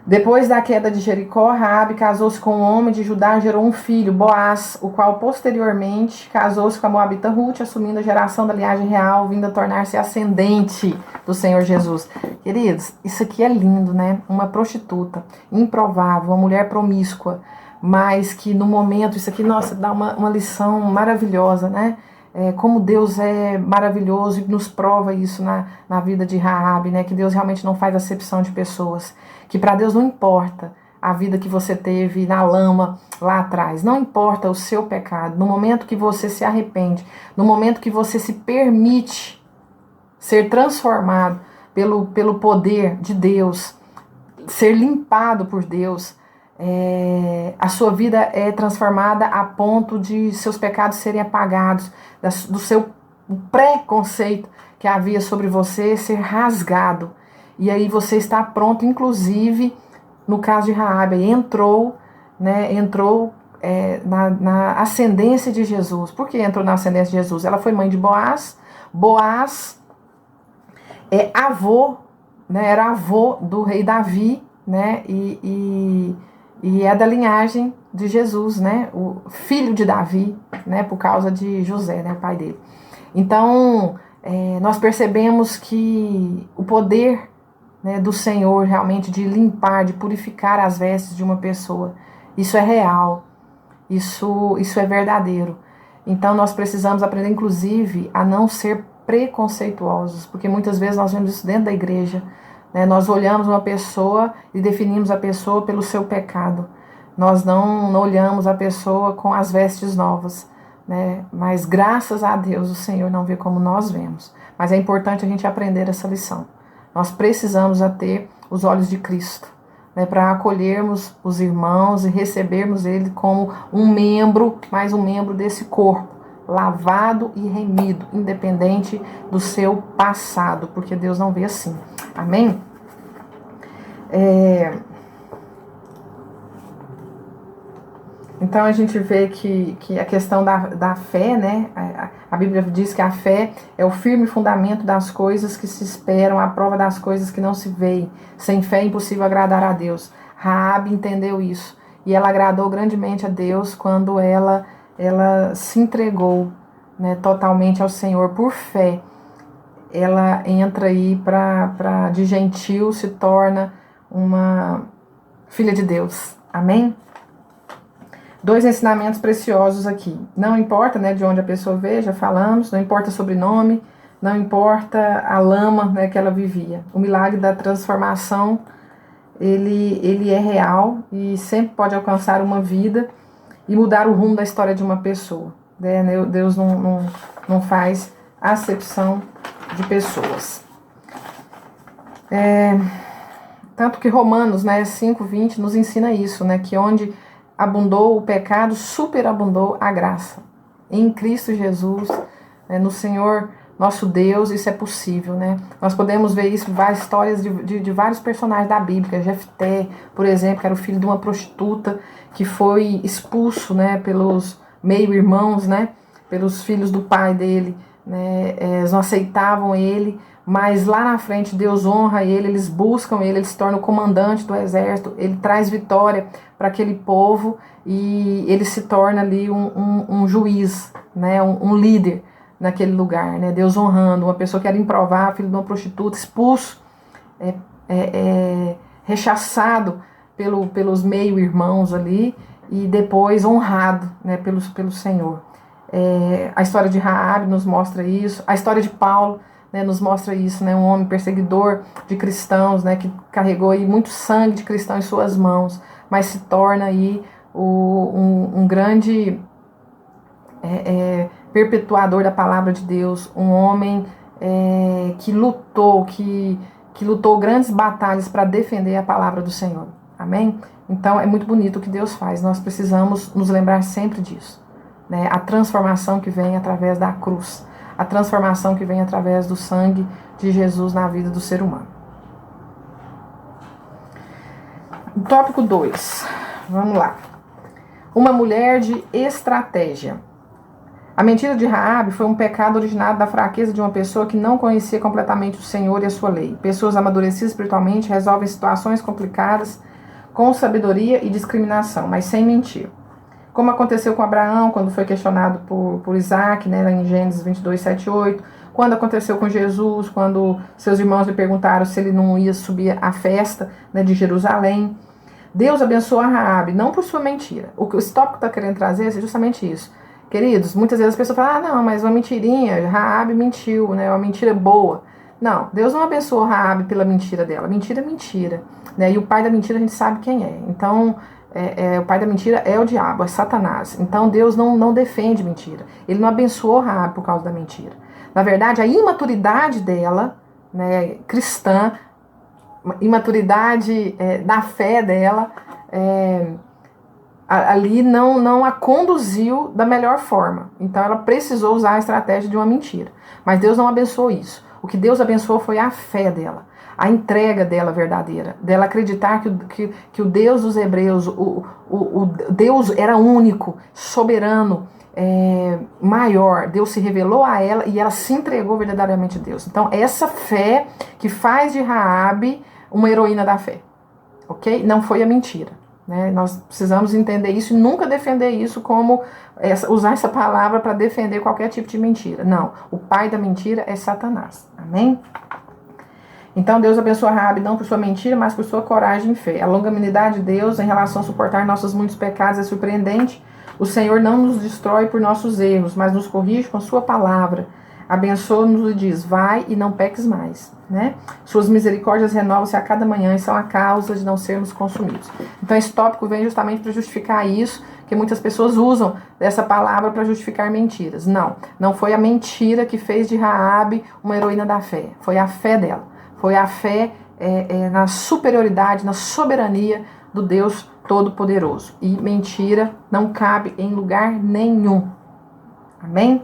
Depois da queda de Jericó, Raabe casou-se com um homem de Judá e gerou um filho, Boaz, o qual posteriormente casou-se com a moabita Ruth, assumindo a geração da linhagem real, vindo a tornar-se ascendente do Senhor Jesus. Queridos, isso aqui é lindo, né? Uma prostituta, improvável, uma mulher promíscua, mas que no momento, isso aqui, nossa, dá uma lição maravilhosa, né? Como Deus é maravilhoso e nos prova isso na vida de Raabe, né? Que Deus realmente não faz acepção de pessoas, que para Deus não importa a vida que você teve na lama lá atrás, não importa o seu pecado, no momento que você se arrepende, no momento que você se permite ser transformado pelo poder de Deus, ser limpado por Deus, a sua vida é transformada a ponto de seus pecados serem apagados, do seu preconceito que havia sobre você ser rasgado. E aí você está pronto, inclusive, no caso de Raabe, entrou na ascendência de Jesus. Por que entrou na ascendência de Jesus? Ela foi mãe de Boaz. Boaz é avô, né, era avô do rei Davi, né, e é da linhagem de Jesus, né, o filho de Davi, né, por causa de José, né, o pai dele. Então, nós percebemos que o poder, né, do Senhor realmente de limpar, de purificar as vestes de uma pessoa, isso é real, isso é verdadeiro. Então nós precisamos aprender, inclusive, a não ser preconceituosos, porque muitas vezes nós vemos isso dentro da igreja, né? Nós olhamos uma pessoa e definimos a pessoa pelo seu pecado. Nós não olhamos a pessoa com as vestes novas, né? Mas graças a Deus o Senhor não vê como nós vemos. Mas é importante a gente aprender essa lição. Nós precisamos ter os olhos de Cristo, né, para acolhermos os irmãos e recebermos ele como mais um membro desse corpo, lavado e remido, independente do seu passado, porque Deus não vê assim. Amém? Então a gente vê que a questão da fé, né? A Bíblia diz que a fé é o firme fundamento das coisas que se esperam, a prova das coisas que não se veem. Sem fé é impossível agradar a Deus. Raabe entendeu isso e ela agradou grandemente a Deus quando ela se entregou, né, totalmente ao Senhor por fé. Ela entra aí de gentil, se torna uma filha de Deus. Amém? 2 ensinamentos preciosos aqui. Não importa, né, de onde a pessoa veio, já falamos, não importa o sobrenome, não importa a lama, né, que ela vivia. O milagre da transformação, ele é real e sempre pode alcançar uma vida e mudar o rumo da história de uma pessoa, né? Deus não faz acepção de pessoas. Tanto que Romanos, né, 5:20 nos ensina isso, né, que onde abundou o pecado, superabundou a graça. Em Cristo Jesus, né, no Senhor nosso Deus, isso é possível, né? Nós podemos ver isso em várias histórias de vários personagens da Bíblia. Jefté, por exemplo, que era o filho de uma prostituta que foi expulso, né, pelos meio-irmãos, né, pelos filhos do pai dele, né? Eles não aceitavam ele, mas lá na frente Deus honra ele, eles buscam ele, ele se torna o comandante do exército, ele traz vitória para aquele povo e ele se torna ali um juiz, né, um líder naquele lugar, né? Deus honrando uma pessoa que era improvável, filho de uma prostituta, expulso, rechaçado pelos meio-irmãos ali e depois honrado, né, pelo Senhor. A história de Raabe nos mostra isso, a história de Paulo, né, nos mostra isso, né, um homem perseguidor de cristãos, né, que carregou aí muito sangue de cristão em suas mãos, mas se torna aí um grande perpetuador da palavra de Deus, um homem que lutou grandes batalhas para defender a palavra do Senhor. Amém? Então é muito bonito o que Deus faz, nós precisamos nos lembrar sempre disso, né? A transformação que vem através da cruz, a transformação que vem através do sangue de Jesus na vida do ser humano. Tópico 2, vamos lá. Uma mulher de estratégia. A mentira de Raabe foi um pecado originado da fraqueza de uma pessoa que não conhecia completamente o Senhor e a sua lei. Pessoas amadurecidas espiritualmente resolvem situações complicadas com sabedoria e discriminação, mas sem mentir. Como aconteceu com Abraão, quando foi questionado por Isaac, né, em Gênesis 22, 7, 8. Quando aconteceu com Jesus, quando seus irmãos lhe perguntaram se ele não ia subir à festa, né, de Jerusalém. Deus abençoou a Raabe, não por sua mentira. O que o tópico está querendo trazer é justamente isso. Queridos, muitas vezes as pessoas falam, não, mas uma mentirinha, Raabe mentiu, né, uma mentira boa. Não, Deus não abençoou Raabe pela mentira dela. Mentira é mentira, né, e o pai da mentira a gente sabe quem é. Então, o pai da mentira é o diabo, é Satanás. Então Deus não defende mentira. Ele não abençoou Raabe por causa da mentira. Na verdade, a imaturidade dela, né, cristã, imaturidade da fé dela, ali não a conduziu da melhor forma. Então ela precisou usar a estratégia de uma mentira. Mas Deus não abençoou isso. O que Deus abençoou foi a fé dela, a entrega dela verdadeira, dela acreditar que o Deus dos hebreus, o Deus era único, soberano, maior. Deus se revelou a ela e ela se entregou verdadeiramente a Deus. Então essa fé que faz de Raabe uma heroína da fé, ok? Não foi a mentira, né? Nós precisamos entender isso e nunca defender isso como usar essa palavra para defender qualquer tipo de mentira. Não, o pai da mentira é Satanás, amém? Então Deus abençoa Raabe não por sua mentira, mas por sua coragem e fé. A longanimidade de Deus em relação a suportar nossos muitos pecados é surpreendente. O Senhor não nos destrói por nossos erros, mas nos corrige com sua palavra. Abençoa-nos e diz, vai e não peques mais, né? Suas misericórdias renovam-se a cada manhã e são a causa de não sermos consumidos. Então esse tópico vem justamente para justificar isso, que muitas pessoas usam dessa palavra para justificar mentiras. Não foi a mentira que fez de Raabe uma heroína da fé, foi a fé dela. Foi a fé na superioridade, na soberania do Deus Todo-Poderoso. E mentira não cabe em lugar nenhum. Amém?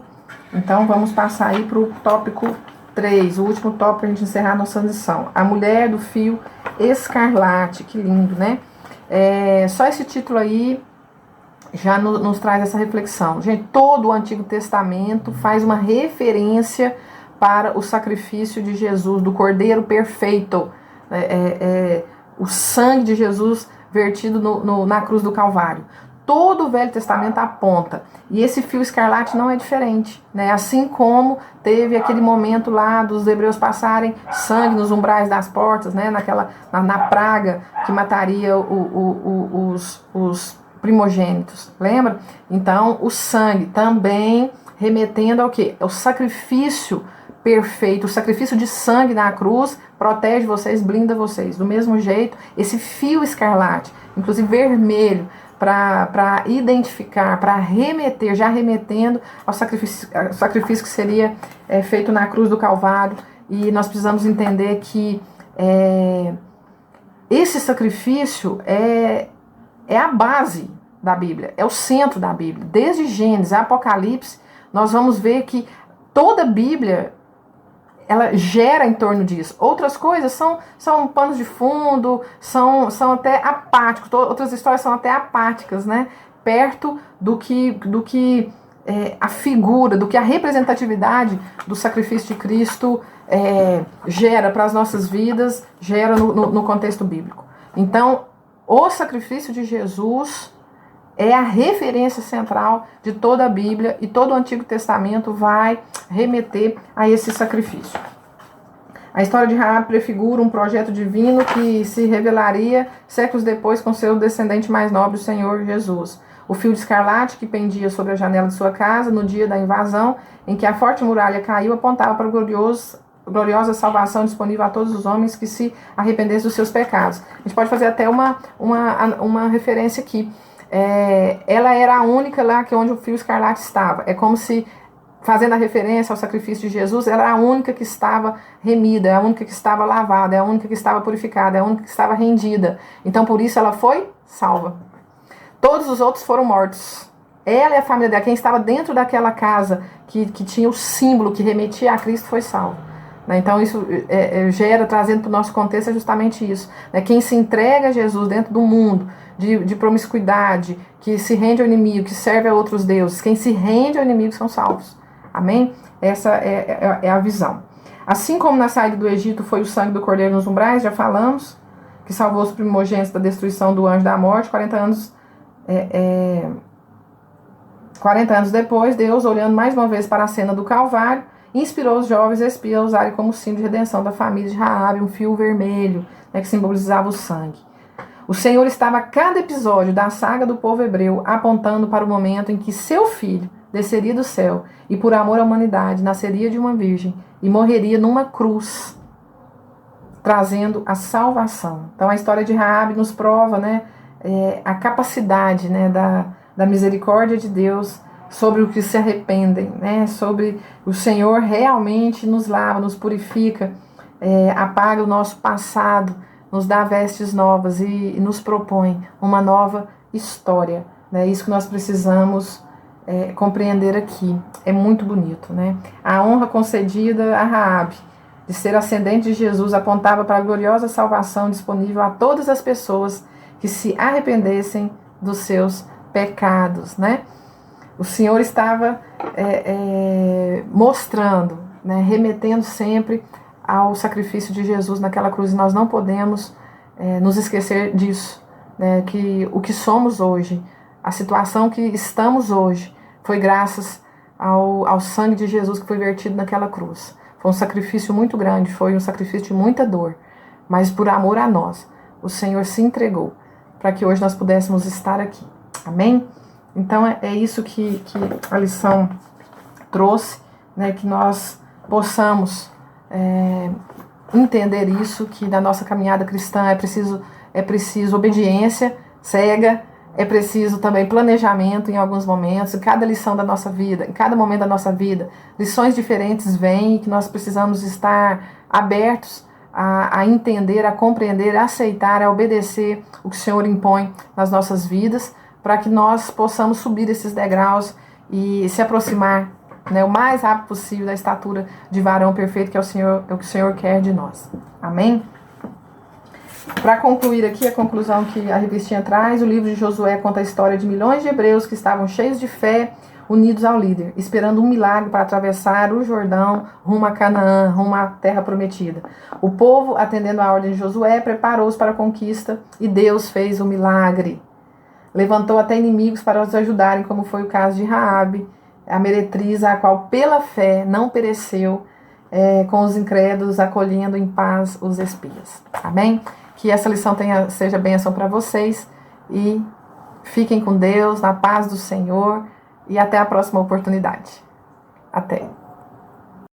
Então vamos passar aí para o tópico 3, o último tópico para a gente encerrar a nossa lição. A mulher do fio escarlate. Que lindo, né? Só esse título aí já nos traz essa reflexão. Gente, todo o Antigo Testamento faz uma referência para o sacrifício de Jesus, do Cordeiro perfeito, o sangue de Jesus vertido na cruz do Calvário. Todo o Velho Testamento aponta, e esse fio escarlate não é diferente, né? Assim como teve aquele momento lá dos hebreus passarem sangue nos umbrais das portas, né? Na praga que mataria os primogênitos, lembra? Então o sangue também remetendo ao quê? O sacrifício perfeito, o sacrifício de sangue na cruz protege vocês, blinda vocês. Do mesmo jeito, esse fio escarlate, inclusive vermelho, para identificar, para remeter, já remetendo ao sacrifício que seria feito na cruz do Calvário. E nós precisamos entender que esse sacrifício é a base da Bíblia, é o centro da Bíblia. Desde Gênesis a Apocalipse, nós vamos ver que toda a Bíblia ela gera em torno disso. Outras coisas são panos de fundo, são até apáticos, outras histórias são até apáticas, né? Perto do que a figura, do que a representatividade do sacrifício de Cristo gera para as nossas vidas, gera no contexto bíblico. Então, o sacrifício de Jesus é a referência central de toda a Bíblia e todo o Antigo Testamento vai remeter a esse sacrifício. A história de Raabe prefigura um projeto divino que se revelaria séculos depois com seu descendente mais nobre, o Senhor Jesus. O fio de escarlate que pendia sobre a janela de sua casa no dia da invasão, em que a forte muralha caiu, apontava para a gloriosa salvação disponível a todos os homens que se arrependessem dos seus pecados. A gente pode fazer até uma referência aqui. Ela era a única lá onde o fio escarlate estava. É como se, fazendo a referência ao sacrifício de Jesus, ela era a única que estava remida, é a única que estava lavada, é a única que estava purificada, é a única que estava rendida. Então, por isso, ela foi salva. Todos os outros foram mortos. Ela e a família dela, quem estava dentro daquela casa que tinha o símbolo que remetia a Cristo, foi salvo. Então, isso trazendo para o nosso contexto, é justamente isso. Quem se entrega a Jesus dentro do mundo de promiscuidade, que se rende ao inimigo, que serve a outros deuses, quem se rende ao inimigo são salvos. Amém? Essa é a visão. Assim como na saída do Egito foi o sangue do cordeiro nos umbrais, já falamos, que salvou os primogênitos da destruição do anjo da morte, 40 anos depois, Deus, olhando mais uma vez para a cena do Calvário, inspirou os jovens espias a usarem como símbolo de redenção da família de Raabe um fio vermelho, que simbolizava o sangue. O Senhor estava a cada episódio da saga do povo hebreu apontando para o momento em que seu filho desceria do céu e, por amor à humanidade, nasceria de uma virgem e morreria numa cruz, trazendo a salvação. Então, a história de Raabe nos prova, a capacidade, da misericórdia de Deus sobre o que se arrependem, sobre o Senhor realmente nos lava, nos purifica apaga o nosso passado, nos dá vestes novas e nos propõe uma nova história. É isso que nós precisamos compreender aqui. É muito bonito, né? A honra concedida a Raabe de ser ascendente de Jesus apontava para a gloriosa salvação disponível a todas as pessoas que se arrependessem dos seus pecados, né? O Senhor estava mostrando, né, remetendo sempre ao sacrifício de Jesus naquela cruz. E nós não podemos nos esquecer disso, né, que o que somos hoje, a situação que estamos hoje, foi graças ao sangue de Jesus que foi vertido naquela cruz. Foi um sacrifício muito grande, foi um sacrifício de muita dor, mas por amor a nós, o Senhor se entregou para que hoje nós pudéssemos estar aqui. Amém? Então é isso que a lição trouxe, né, que nós possamos entender isso, que na nossa caminhada cristã é preciso obediência cega, é preciso também planejamento em alguns momentos, em cada lição da nossa vida, em cada momento da nossa vida, lições diferentes vêm e que nós precisamos estar abertos a entender, a compreender, a aceitar, a obedecer o que o Senhor impõe nas nossas vidas, para que nós possamos subir esses degraus e se aproximar, né, o mais rápido possível da estatura de varão perfeito, que é o que o Senhor quer de nós. Amém? Para concluir aqui, a conclusão que a revistinha traz, o livro de Josué conta a história de milhões de hebreus que estavam cheios de fé, unidos ao líder, esperando um milagre para atravessar o Jordão rumo a Canaã, rumo à terra prometida. O povo, atendendo à ordem de Josué, preparou-os para a conquista e Deus fez o milagre. Levantou até inimigos para os ajudarem, como foi o caso de Raabe, a meretriz, a qual pela fé não pereceu, com os incrédulos, acolhendo em paz os espias. Amém? Que essa lição seja bênção para vocês e fiquem com Deus, na paz do Senhor e até a próxima oportunidade. Até!